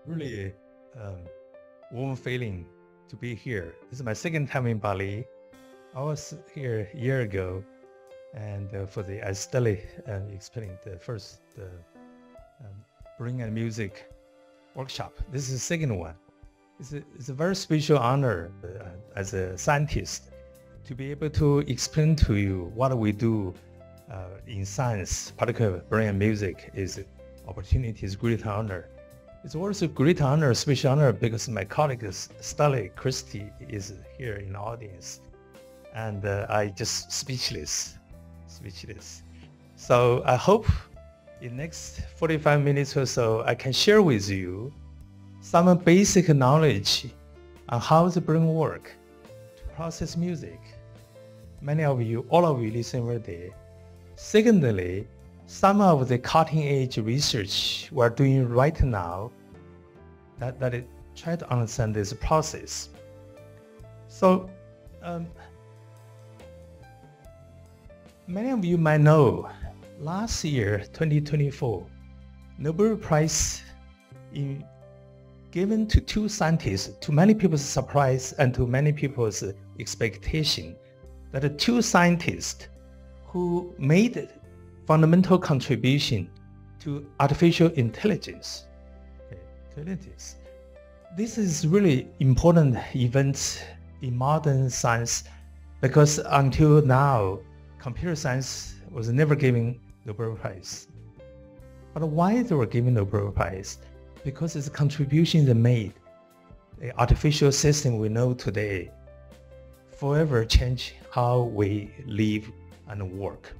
really warm feeling to be here. This is my second time in Bali. I was here a year ago, and for the I study explaining the first bring and music workshop. This is the second one. It's a very special honor as a scientist to be able to explain to you what we do in science, particularly brain and music. Is opportunity, is great honor. It's also a great honor, special honor, because my colleague Stanley Christie is here in the audience, and I just speechless. So I hope in the next 45 minutes or so, I can share with you some basic knowledge on how the brain works to process music. Many of you, all of you listen over there. Secondly, some of the cutting-edge research we're doing right now that try to understand this process. So, many of you might know, last year, 2024, Nobel Prize given to two scientists, to many people's surprise and to many people's expectation, that two scientists who made fundamental contribution to artificial intelligence. This is really important event in modern science, because until now, computer science was never given Nobel Prize. But why they were given Nobel Prize? Because it's a contribution they made. The artificial system we know today forever change how we live and work.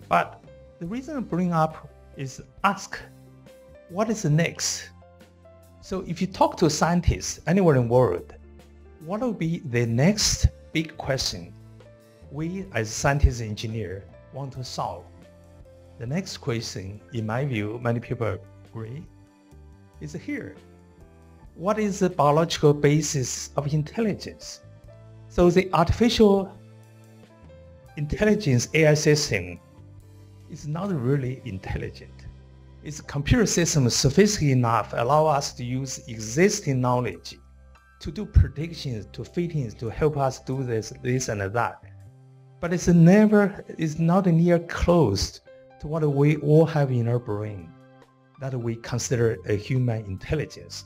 But the reason I bring up is ask, what is the next? So if you talk to scientists anywhere in the world, what will be the next big question we as scientists and engineers want to solve? The next question, in my view, many people agree, is here. What is the biological basis of intelligence? So the artificial intelligence AI system is not really intelligent. Its computer system is sophisticated enough to allow us to use existing knowledge to do predictions, to fittings, to help us do this and that. But it's not near close to what we all have in our brain that we consider a human intelligence.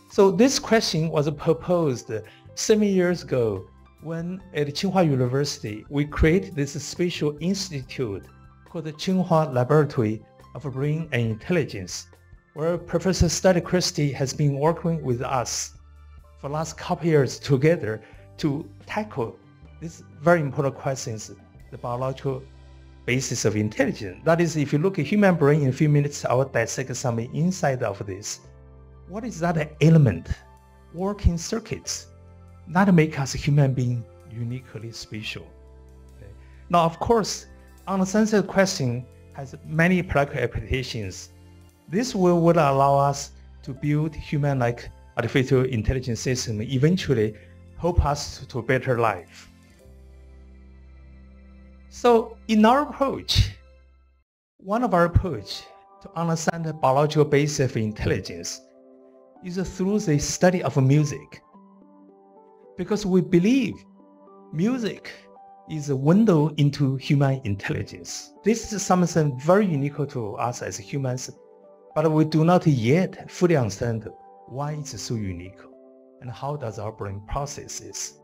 So this question was proposed 7 years ago when at Tsinghua University we created this special institute called the Tsinghua Laboratory of Brain and Intelligence, where Professor Stanley Christie has been working with us for the last couple of years together to tackle these very important questions, the biological basis of intelligence. That is, if you look at human brain in a few minutes, I will dissect some inside of this. What is that element, working circuits, that make us human being uniquely special? Okay. Now, of course, unanswered question has many practical applications. This would allow us to build human-like artificial intelligence system, eventually help us to a better life. So in our approach, one of our approach to understand the biological basis of intelligence is through the study of music. Because we believe music is a window into human intelligence. This is something very unique to us as humans, but we do not yet fully understand why it's so unique and how does our brain process this.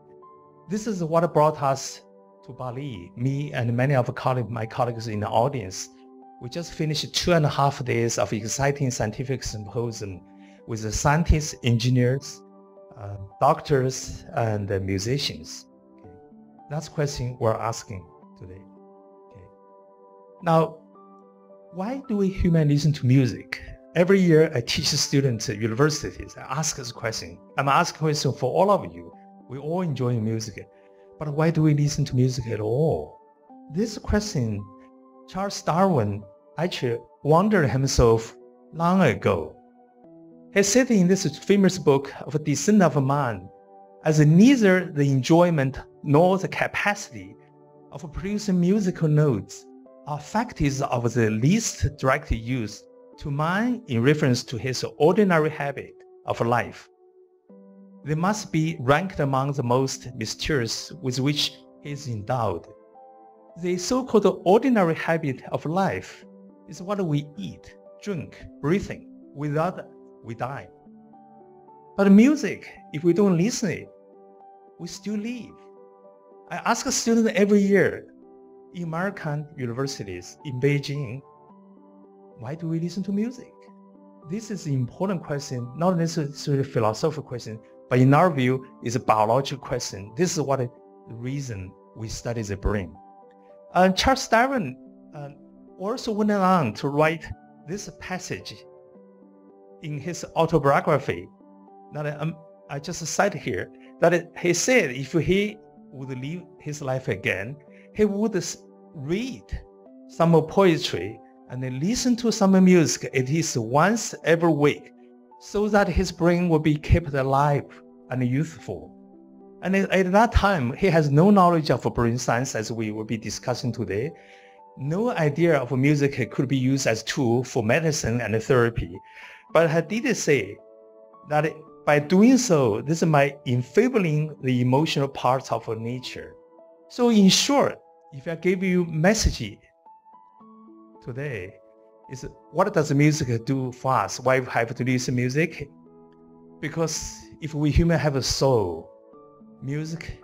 This is what brought us to Bali, me and many of my colleagues in the audience. We just finished 2.5 days of exciting scientific symposium with the scientists, engineers, doctors, and musicians. Okay. That's the question we're asking today. Okay. Now, why do we humans listen to music? Every year I teach students at universities. I ask this question. I'm asking question for all of you. We all enjoy music. But why do we listen to music at all? This question, Charles Darwin actually wondered himself long ago. He said in this famous book of Descent of Man, as neither the enjoyment nor the capacity of producing musical notes are factors of the least direct use to man in reference to his ordinary habit, of life. They must be ranked among the most mysterious with which he is endowed. The so-called ordinary habit of life is what we eat, drink, breathing. Without it, we die. But music, if we don't listen it, we still live. I ask students every year in American universities in Beijing, why do we listen to music? This is an important question, not necessarily a philosophical question, but in our view, it's a biological question. This is what the reason we study the brain. Charles Darwin also went on to write this passage in his autobiography that I just cite here, that he said if he would live his life again, he would read some poetry and then listen to some music at least once every week, so that his brain will be kept alive and youthful. And at that time, he has no knowledge of brain science, as we will be discussing today. No idea of music could be used as a tool for medicine and therapy. But he did say that by doing so, this might enfabling the emotional parts of nature. So in short, if I give you a message today, is what does music do for us? Why we have to listen to music? Because if we humans have a soul, music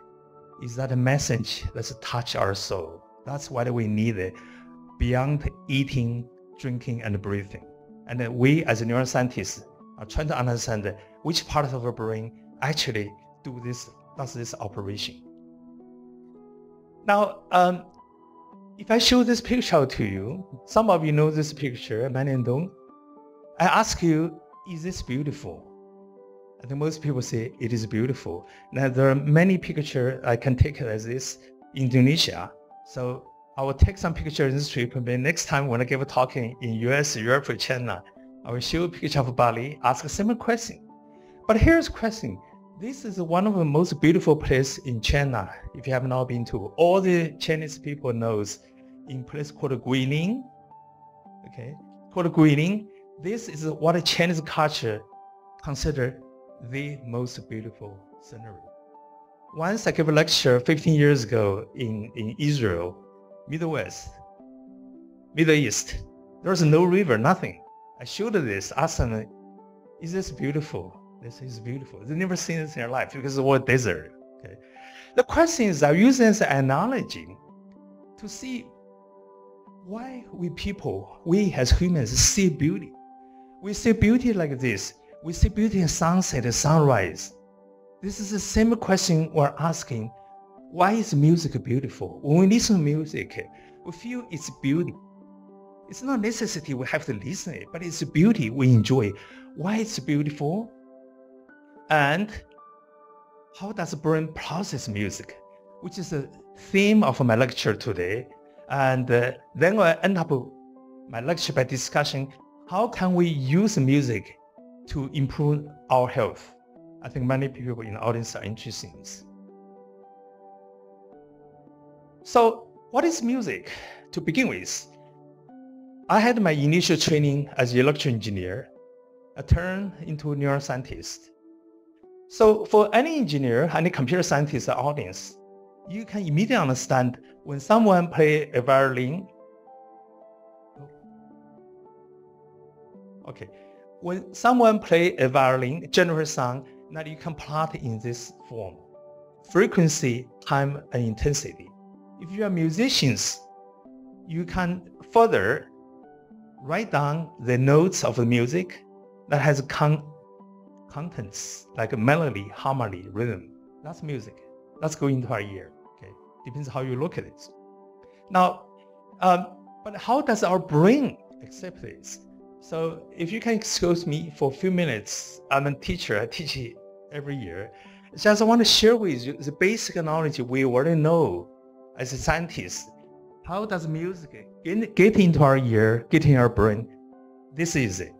is that a message that's touch our soul. That's why we need it beyond eating, drinking, and breathing. And we as neuroscientists are trying to understand which part of our brain actually does this operation. Now, if I show this picture to you, some of you know this picture, many don't. I ask you, is this beautiful? I think most people say it is beautiful. Now, there are many pictures I can take as this in Indonesia. So I will take some pictures in this trip, but next time when I give a talk in US, Europe, or China, I will show a picture of Bali, ask a similar question. But here's a question. This is one of the most beautiful places in China, if you have not been to. All the Chinese people knows in a place called Guilin. Okay, called Guilin. This is what Chinese culture consider the most beautiful scenery. Once I gave a lecture 15 years ago in Israel, Middle East. There's no river, nothing. I showed this, asked them, is this beautiful? This is beautiful. They've never seen this in their life because it's all desert. Okay. The question is, I use this analogy to see why we as humans see beauty. We see beauty like this. We see beauty in sunset and sunrise. This is the same question we're asking. Why is music beautiful? When we listen to music, we feel it's beauty. It's not necessity we have to listen to it, but it's beauty we enjoy. Why it's beautiful? And how does the brain process music? Which is the theme of my lecture today. And then I end up my lecture by discussing how can we use music to improve our health. I think many people in the audience are interested in this. So what is music? To begin with, I had my initial training as an electrical engineer. I turned into a neuroscientist. So for any engineer, any computer scientist audience, you can immediately understand when someone plays a violin. Okay, when someone plays a violin, general sound, now you can plot in this form: frequency, time, and intensity. If you are musicians, you can further write down the notes of the music that has contents like melody, harmony, rhythm. That's music. That's going into our ear. Okay, depends how you look at it. Now, but how does our brain accept this? So if you can excuse me for a few minutes, I'm a teacher. I teach every year. Just I want to share with you the basic knowledge we already know as a scientist. How does music get into our ear, get in our brain? This is it.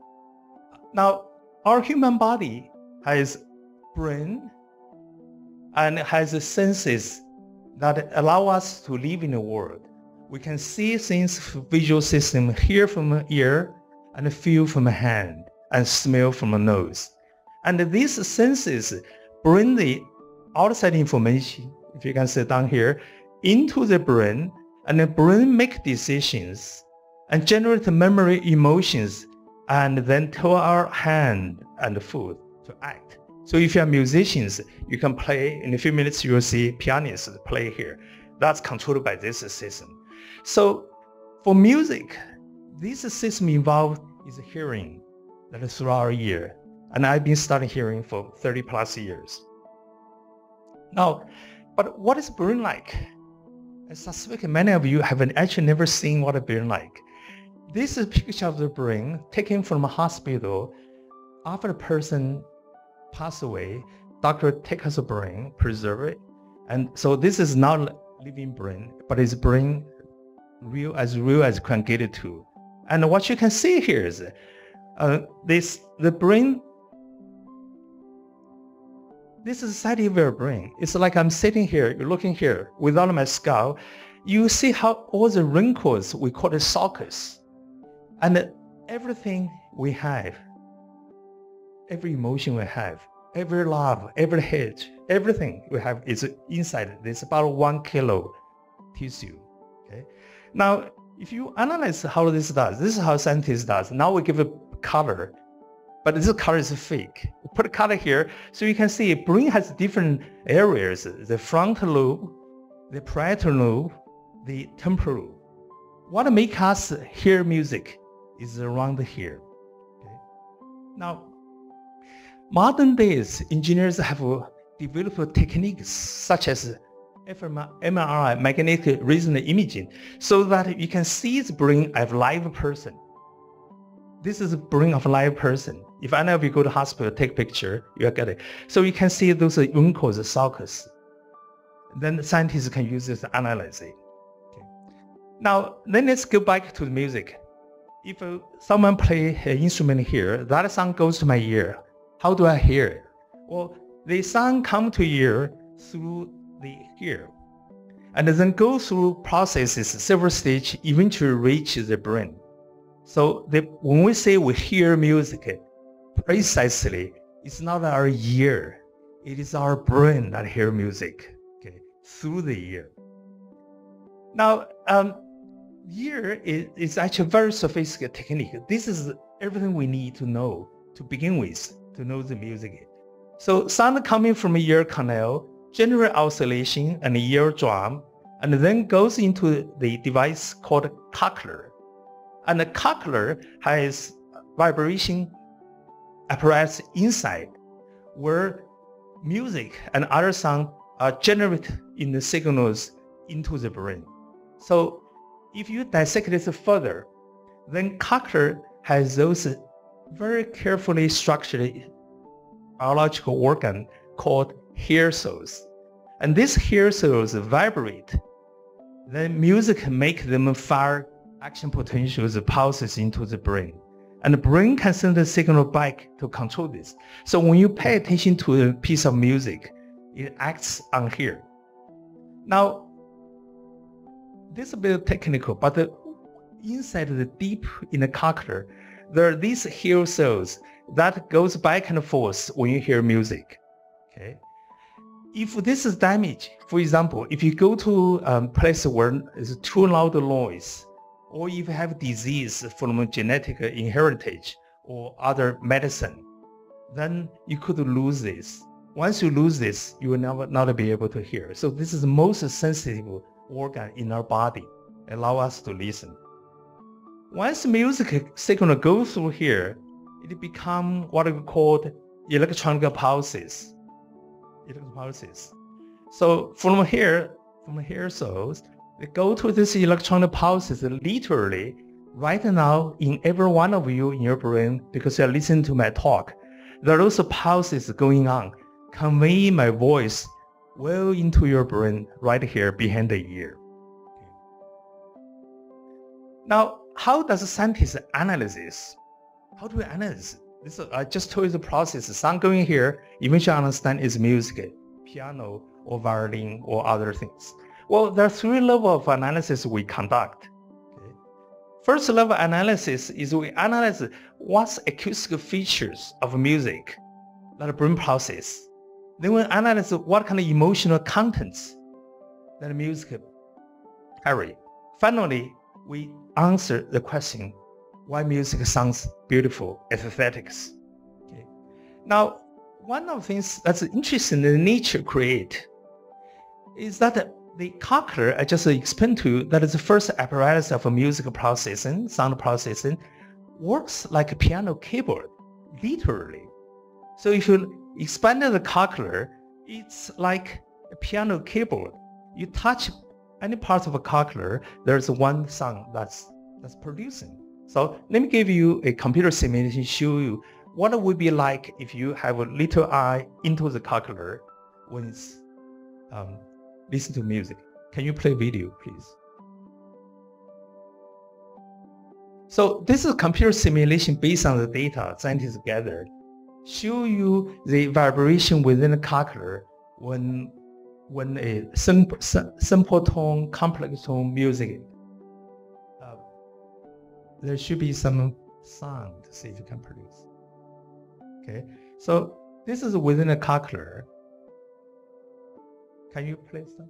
Now, our human body has brain and has senses that allow us to live in the world. We can see things from visual system, hear from the ear, and feel from the hand, and smell from the nose. And these senses bring the outside information, if you can see down here, into the brain, and the brain make decisions and generate memory emotions, and then tell our hand and foot to act. So if you are musicians, you can play. In a few minutes, you will see pianists play here. That's controlled by this system. So for music, this system involved is hearing, that is through our ear. And I've been studying hearing for 30 plus years. Now, but what is brain like? I suspect many of you have actually never seen what a brain like. This is a picture of the brain taken from a hospital after a person passed away. Doctor takes the brain, preserve it, and so this is not a living brain, but it's brain real as can get it to. And what you can see here is the brain. This is a side of your brain. It's like I'm sitting here, you're looking here, without my skull. You see how all the wrinkles, we call it sockets. And everything we have, every emotion we have, every love, every hate, everything we have is inside. There's about 1 kilo tissue. Okay. Now, if you analyze how this does, this is how scientists does. Now we give a color, but this color is fake. We put a color here, so you can see brain has different areas: the frontal lobe, the parietal lobe, the temporal lobe. What makes us hear music is around here. Okay. Now, modern days, engineers have developed techniques such as fMRI, magnetic resonance imaging, so that you can see the brain of a live person. This is the brain of a live person. If any of you go to hospital, take a picture, you'll get it. So you can see those wrinkles, the sockets. Then the scientists can use this to analyze it. Okay. Now, then let's go back to the music. If someone play an instrument here, that sound goes to my ear. How do I hear it? Well, the sound comes to ear through the ear, and then go through processes, several stages, eventually reach the brain. So when we say we hear music, precisely, it's not our ear, it is our brain that hear music, okay, through the ear. Now, ear is actually a very sophisticated technique. This is everything we need to know to begin with, to know the music. So sound coming from the ear canal generate oscillation and eardrum, and then goes into the device called cochlear. And the cochlear has vibration apparatus inside, where music and other sound are generated in the signals into the brain. So if you dissect this further, then cochlear has those very carefully structured biological organ called hair cells. And these hair cells vibrate. Then music make them fire action potentials, pulses into the brain. And the brain can send the signal back to control this. So when you pay attention to a piece of music, it acts on here. Now, this is a bit technical, but inside the deep in the cochlear, there are these hair cells that goes back and forth when you hear music. Okay. If this is damaged, for example, if you go to a place where there's too loud noise, or if you have disease from genetic inheritance or other medicine, then you could lose this. Once you lose this, you will never not be able to hear. So this is the most sensitive organ in our body, allow us to listen. Once music signal goes through here, it becomes what we call electronic pulses. So from here, cells, they go to this electronic pulses literally right now in every one of you in your brain, because you're listening to my talk. There are those pulses going on, conveying my voice well into your brain right here behind the ear. Now, how does scientists analyze this? How do we analyze this? I just told you the process. Sound going here, eventually understand is music, piano or violin or other things. Well, there are 3 levels of analysis we conduct. Okay. First level analysis is we analyze what's acoustic features of music. that brain process. Then we analyze what kind of emotional contents that music carry. Finally, we answer the question, why music sounds beautiful, aesthetics. Okay. Now, one of the things that's interesting in nature create is that the cochlear, I just explained to you, that is the first apparatus of music processing, sound processing, works like a piano keyboard, literally. So if you expand the cochlear, it's like a piano keyboard. You touch any part of a cochlear, there's one sound that's producing. So let me give you a computer simulation, show you what it would be like if you have a little eye into the cochlear when it's listen to music. Can you play video, please? So this is a computer simulation based on the data scientists gathered. Show you the vibration within the cochlear when a simple tone, complex tone music. There should be some sound to see if you can produce. Okay, so this is within a cochlear. Can you play some?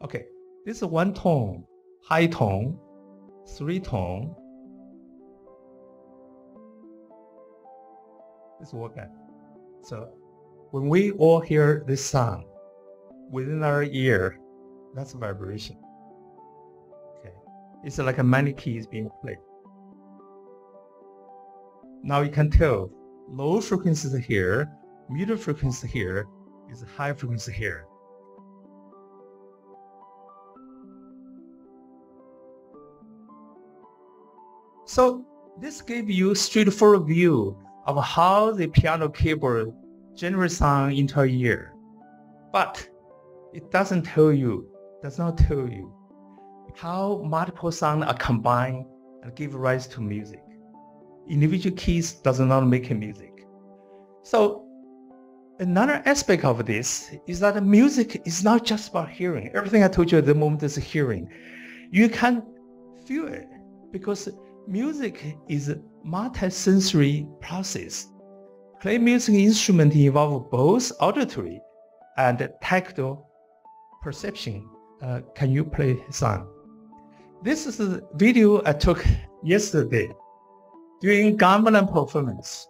Okay, this is one tone, high tone, 3 tone. This work at. So when we all hear this sound within our ear, that's vibration. Okay, it's like a many keys being played. Now you can tell low frequency here, middle frequency here, is high frequency here. So this gives you a straightforward view of how the piano keyboard generates sound into our ear. But it does not tell you how multiple sounds are combined and give rise to music. Individual keys does not make music. So another aspect of this is that music is not just about hearing. Everything I told you at the moment is hearing. You can feel it because music is a multi-sensory process. Play music instrument involve both auditory and tactile perception. Can you play sound? This is a video I took yesterday during gamelan performance.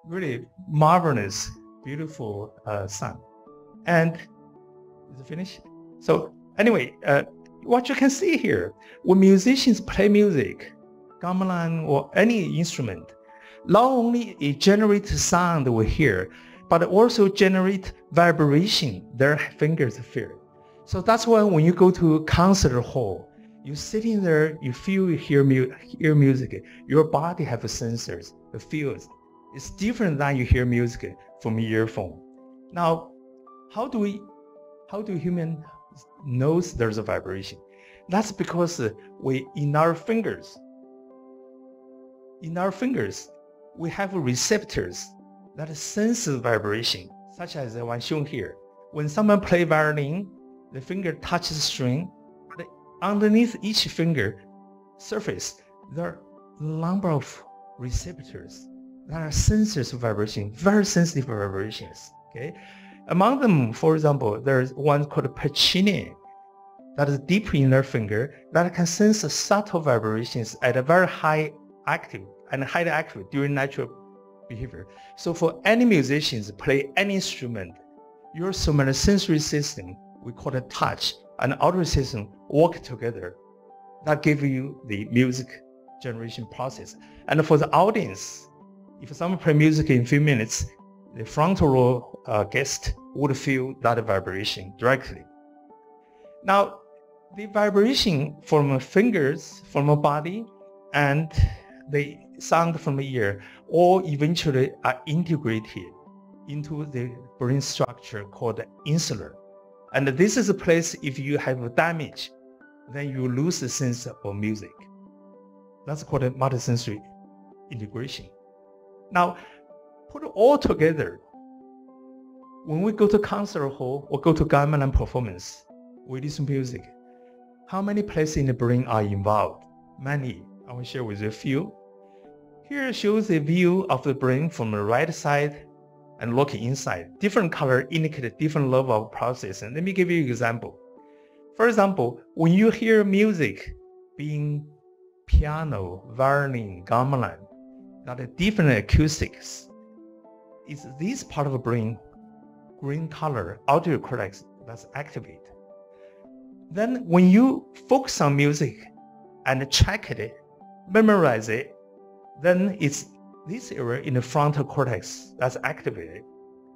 Really marvelous, beautiful sound. And is it finished? So anyway, what you can see here, when musicians play music, gamelan or any instrument, not only it generates sound we hear, but it also generate vibration their fingers feel. So that's why when you go to a concert hall, you sitting there, you feel, you hear music, your body have sensors, it feels. It's different than you hear music from earphone. Now, how do human knows there's a vibration? That's because in our fingers, we have receptors that sense the vibration, such as the one shown here. When someone plays violin, the finger touches the string, but underneath each finger surface, there are a number of receptors that are sensors of vibration, very sensitive vibrations. Okay, among them, for example, there's one called Pacini that is deep in their finger that can sense subtle vibrations at a very high active and highly active during natural behavior. So for any musicians play any instrument, your somatosensory system, we call it touch, and auditory system work together. That gives you the music generation process. And for the audience, if someone play music in a few minutes, the front row guest would feel that vibration directly. Now, the vibration from fingers, from a body, and the sound from the ear all eventually are integrated into the brain structure called insula. And this is a place, if you have damage, then you lose the sense of music. That's called a multisensory integration. Now, put it all together. When we go to concert hall or go to gamelan performance, we listen to music. How many places in the brain are involved? Many. I will share with you a few. Here shows a view of the brain from the right side and look inside. Different color indicate a different level of processing. Let me give you an example. For example, when you hear music being piano, violin, gamelan, that are different acoustics, it's this part of the brain, green color, audio cortex, that's activated. Then when you focus on music and check it, memorize it, then it's this area in the frontal cortex that's activated.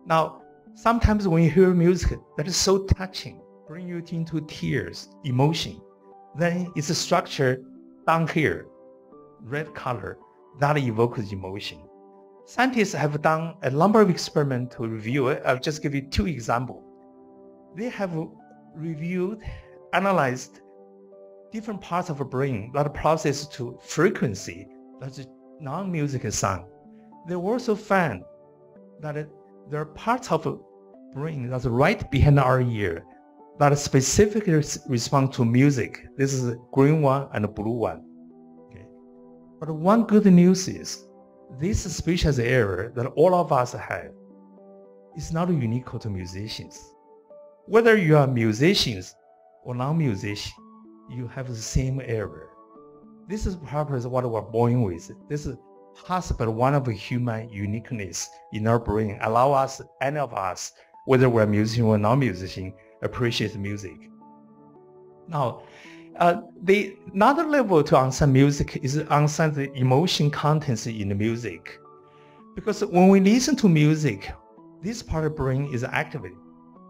Now, sometimes when you hear music that is so touching, bring you into tears, emotion, then it's a structure down here, red color, that evokes emotion. Scientists have done a number of experiments to review it. I'll just give you two examples. They have reviewed, analyzed different parts of the brain that process to frequency, that's non-music sound. They also found that there are parts of the brain that's right behind our ear that specifically respond to music. This is the green one and the blue one. Okay. But one good news is this species area that all of us have is not unique to musicians. Whether you are musicians or non-musicians, you have the same area. This is perhaps what we're born with. This is possibly one of the human uniqueness in our brain, allow us, any of us, whether we're musician or non-musician, appreciate music. Now, another level to understand music is understand the emotion contents in the music. Because when we listen to music, this part of the brain is activated.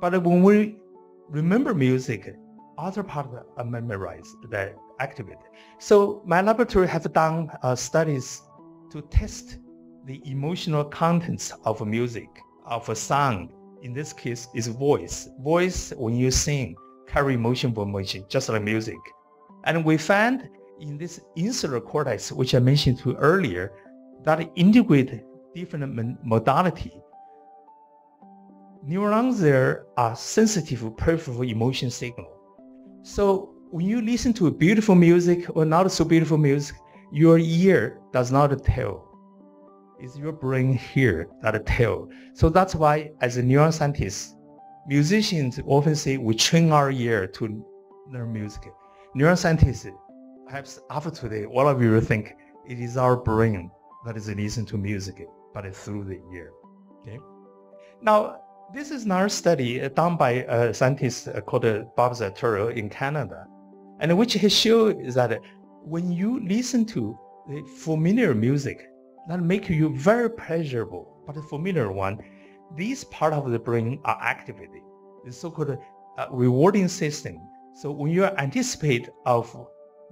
But when we remember music, other parts are memorized, they're activated. So my laboratory has done studies to test the emotional contents of music, of a song. In this case, is voice. Voice, when you sing, carry emotion formation, just like music. And we found in this insular cortex, which I mentioned to you earlier, that integrate different modality. Neurons there are sensitive, peripheral emotion signal. So when you listen to beautiful music or not so beautiful music, your ear does not tell. It's your brain here that tell. So that's why, as a neuroscientist, musicians often say we train our ear to learn music. Neuroscientists, perhaps after today, all of you will think it is our brain that is listening to music, but it's through the ear. Okay. Now, this is another study done by a scientist called Bob Zatoro in Canada, and which has shown that when you listen to the familiar music, that make you very pleasurable, but the familiar one, these part of the brain are activated, the so-called rewarding system. So when you anticipate of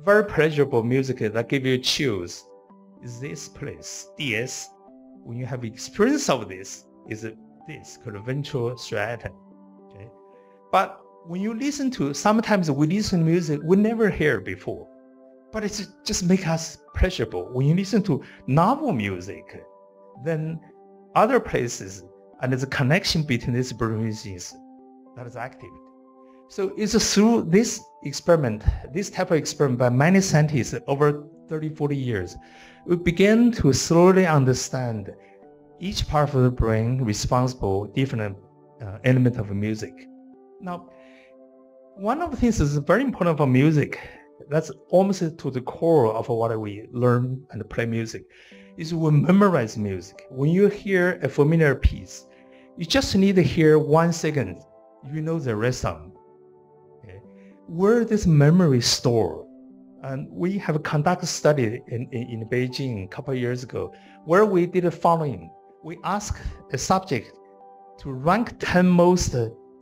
very pleasurable music that give you chills, is this place, DS. When you have experience of this, is this called ventral striatum. Okay? But when you listen to, sometimes we listen to music we never heard before, but it just makes us pleasurable. When you listen to novel music, then other places and there's a connection between these brain regions that is active. So it's through this experiment, this type of experiment by many scientists over 30, 40 years, we began to slowly understand each part of the brain responsible different element of music. Now, one of the things that's very important about music, that's almost to the core of what we learn and play music, is we memorize music. When you hear a familiar piece, you just need to hear 1 second, you know the rest of them. Okay? Where this memory stored, and we have conducted a study in Beijing a couple of years ago, where we did the following. We asked a subject to rank 10 most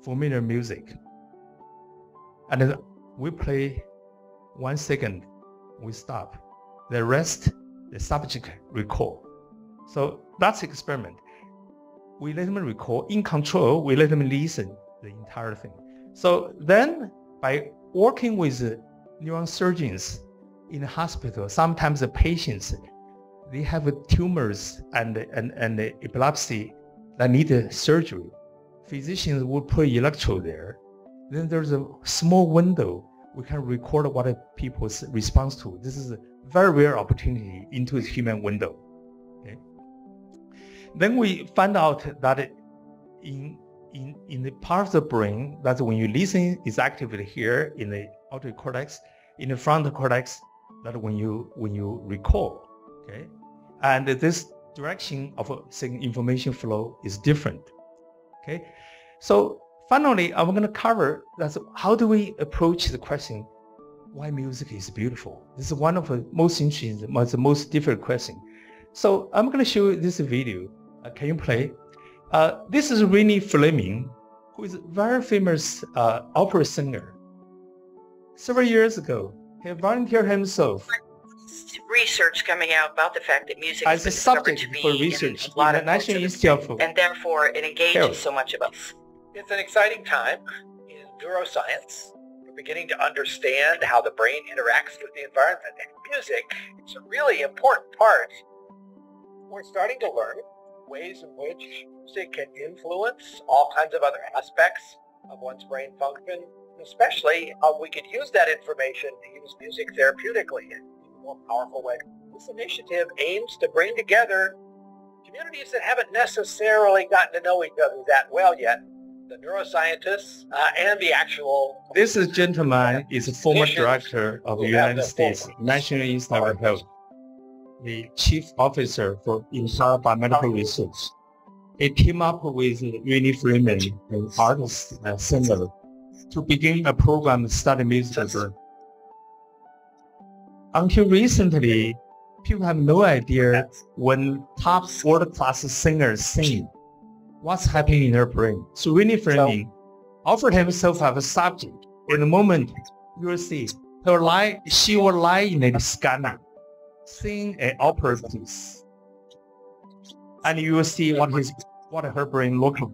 familiar music. And we play 1 second, we stop. The rest, the subject recall. So that's the experiment. We let them recall. In control, we let them listen the entire thing. So then, by working with neurosurgeons in the hospital, sometimes the patients, they have tumors and epilepsy that need surgery. Physicians will put electrode there. Then there's a small window we can record what people's response to. This is a very rare opportunity into the human window. Okay? Then we find out that in the part of the brain that when you listen is activated here in the auditory cortex, in the frontal cortex, that when you recall, okay, and this direction of information flow is different, okay. So finally, I'm going to cover that's how do we approach the question why music is beautiful. This is one of the most interesting, the most difficult question. So I'm going to show you this video. Can you play? This is Rennie Fleming, who is a very famous opera singer. Several years ago, he volunteered himself research coming out about the fact that music as a subject for research in the National Institute of and therefore it engages so much of us. It's an exciting time in neuroscience. We're beginning to understand how the brain interacts with the environment, and music is a really important part. We're starting to learn ways in which music can influence all kinds of other aspects of one's brain function, and especially how we could use that information to use music therapeutically in a more powerful way. This initiative aims to bring together communities that haven't necessarily gotten to know each other that well yet, the neuroscientists and the actual... This gentleman is a former director of the United States National Institute of Health, the chief officer for entire biomedical research. He teamed up with Rennie Freeman, an artist and singer, to begin a program to study music. Until recently, people have no idea when top world-class singers sing, what's happening in their brain. So Rennie Fleming offered himself as a subject. In a moment, you will see she will lie in a scanner, sing an opera piece, and you will see what her brain looks like.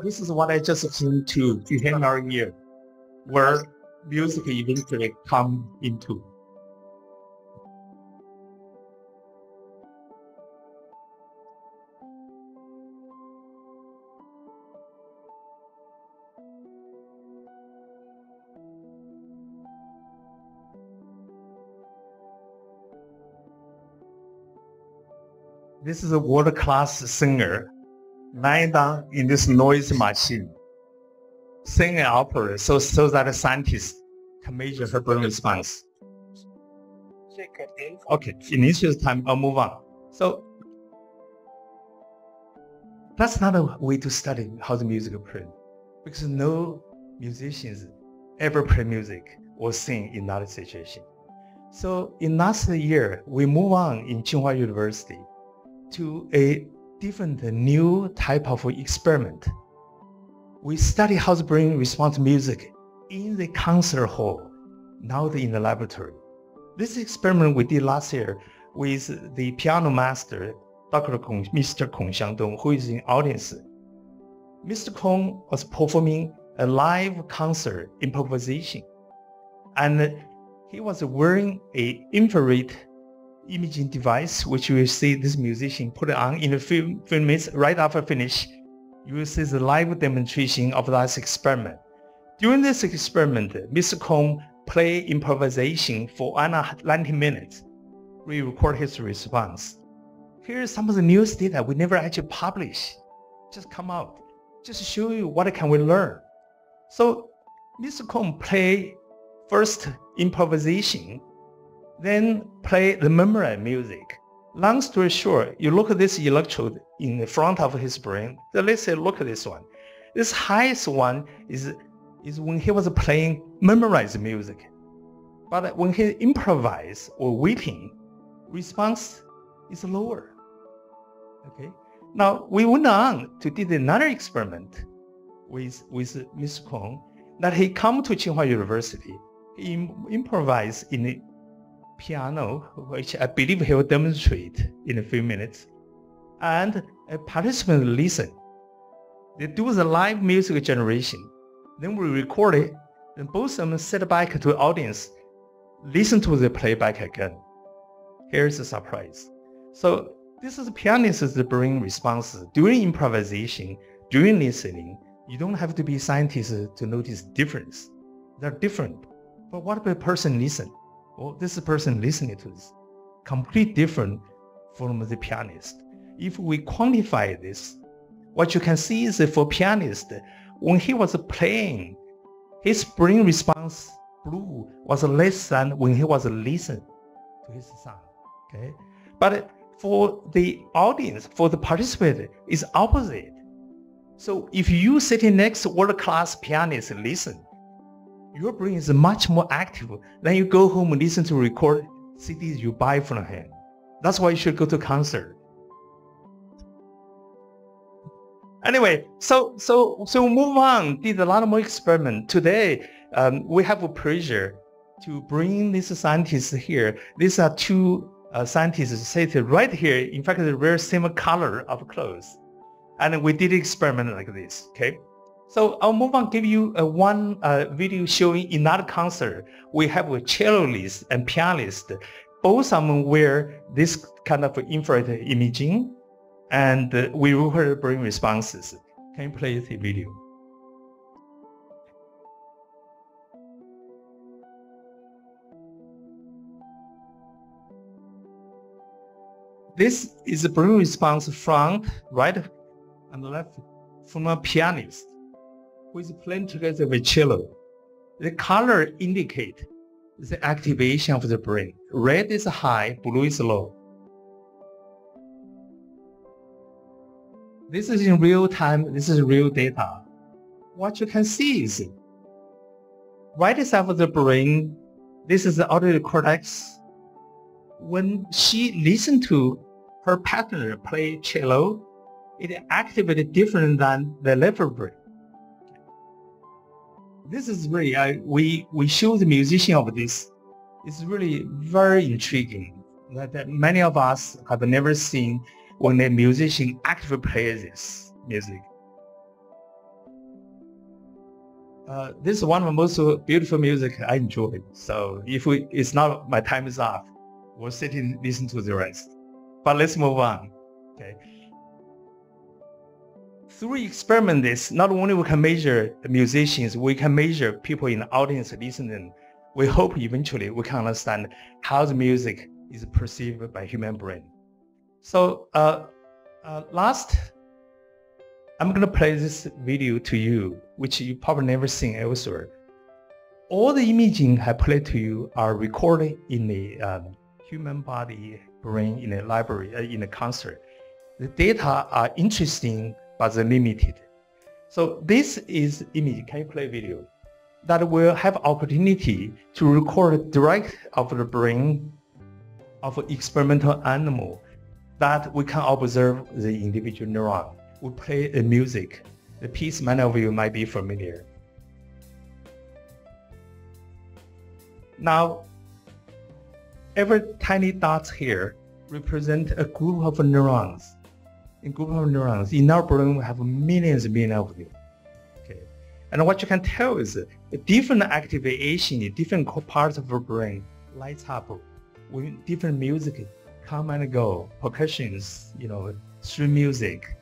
This is what I just came to behind our ear, where music eventually come into. This is a world-class singer, lying down in this noise machine, sing an opera so that a scientist can measure her brain response. Okay, in interest of time, I'll move on. So that's not a way to study how the music is played, because no musicians ever play music or sing in that situation. So in last year, we move on in Tsinghua University to a different new type of experiment. We study how the brain responds to music in the concert hall, not in the laboratory. This experiment we did last year with the piano master, Mr. Kong Xiangdong, who is in the audience. Mr. Kong was performing a live concert improvisation, and he was wearing an infrared imaging device, which you will see this musician put it on in a few minutes. Right after finish, you will see the live demonstration of that experiment. During this experiment, Mr. Kong played improvisation for 90 minutes. We record his response. Here's some of the news data we never actually publish. Just come out. Just show you what can we learn. So Mr. Kong played first improvisation, then play the memory music. Long story short, you look at this electrode in the front of his brain. So let's say, look at this one. This highest one is when he was playing memorized music. But when he improvise or waiting, response is lower. Okay. Now we went on to do another experiment with Mr. Kong, that he come to Tsinghua University. He improvised in the piano, which I believe he will demonstrate in a few minutes, and a participant listen. They do the live music generation, then we record it, then both of them sit back to the audience, listen to the playback again. Here's the surprise. So this is the pianist's brain response during improvisation, during listening. You don't have to be a scientist to notice difference. They're different. But what if a person listen? Well, this person listening to this, completely different from the pianist. If we quantify this, what you can see is that for pianist, when he was playing, his brain response blue was less than when he was listening to his song. Okay, but for the audience, for the participant, it's opposite. So if you sitting next to world-class pianist and listen, your brain is much more active than you go home and listen to record CDs you buy from him. That's why you should go to concert. Anyway, so move on. Did a lot more experiment. Today, we have a pleasure to bring these scientists here. These are two scientists seated right here. In fact, they're very similar color of clothes. And we did experiment like this, okay? So I'll move on, give you one video showing in that concert. We have a celloist and pianist. Both of them wear this kind of infrared imaging, and we record brain responses. Can you play the video? This is the brain response front, right, and left from a pianist who is playing together with cello. The color indicate the activation of the brain. Red is high, blue is low. This is in real time, this is real data. What you can see is right side of the brain, this is the auditory cortex. When she listened to her partner play cello, it activated different than the left brain. This is really, we show the musician of this. It's really very intriguing that many of us have never seen when a musician actively plays this music. This is one of the most beautiful music I enjoy. So if it's not, my time is up, we'll sit and listen to the rest. But let's move on. Okay. Through experiment this, not only we can measure the musicians, we can measure people in the audience listening. We hope eventually we can understand how the music is perceived by human brain. So last, I'm going to play this video to you, which you probably never seen elsewhere. All the imaging I played to you are recorded in the human body brain in a library, in a concert. The data are interesting, but they're limited. So this is image, can you play video? That will have opportunity to record direct of the brain of an experimental animal that we can observe the individual neuron. We play a music, the piece many of you might be familiar. Now, every tiny dot here represent a group of neurons. In group of neurons, in our brain we have millions and millions of them. Okay. And what you can tell is a different activation in different parts of our brain lights up when different music come and go, percussions, stream music.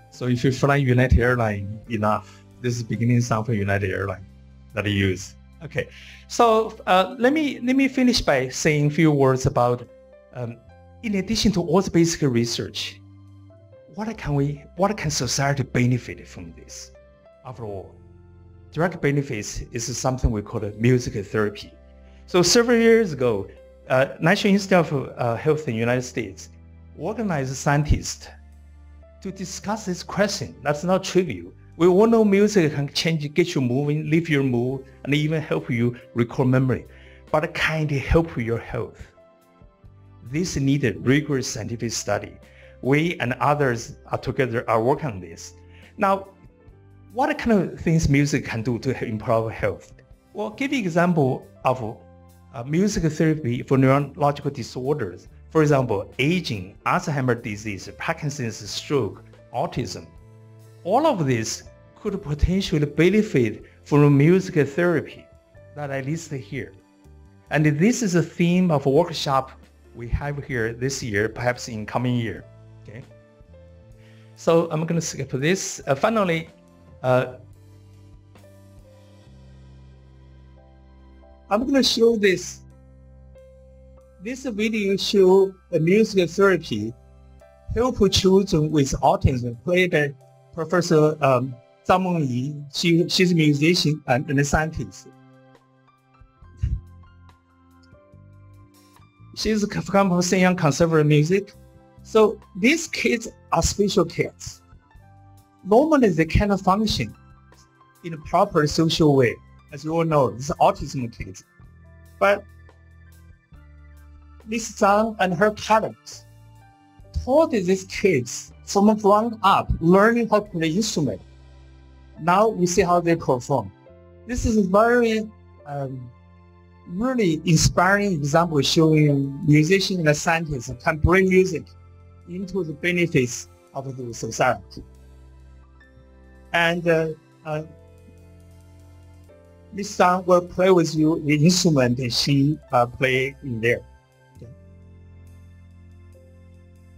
So if you fly United Airlines enough, this is beginning sound for United Airlines that I use. Okay, so let me finish by saying a few words about, in addition to all the basic research, what can society benefit from this? After all, direct benefits is something we call music therapy. So several years ago, National Institute of Health in the United States organized scientists to discuss this question. That's not trivial. We all know music can change, get you moving, lift your mood, and even help you recall memory. But can it help your health? This needed rigorous scientific study. We and others together are working on this. Now, what kind of things music can do to improve health? Well, give you an example of music therapy for neurological disorders. For example, aging, Alzheimer's disease, Parkinson's, stroke, autism. All of this could potentially benefit from music therapy that I listed here. And this is a theme of a workshop we have here this year, perhaps in coming year. Okay. So I'm going to skip this. Finally, I'm going to show this. This video shows the music therapy help children with autism played by Professor Zhang Mengyi. She's a musician and a scientist. She's come from singing conservatory music. So these kids are special kids. Normally they cannot function in a proper social way. As you all know, these are autism kids. But Miss Zhang and her colleagues taught these kids from the ground up, learning how to play instrument. Now we see how they perform. This is a very really inspiring example showing musicians and scientists can bring music into the benefits of the society. And Miss Zhang will play with you the instrument that she play in there.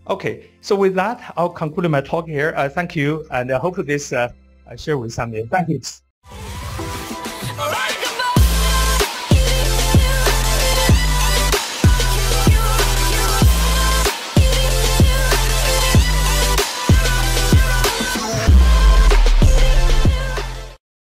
Okay, so with that, I'll conclude my talk here. Thank you, and I hope this share with something. Thank you.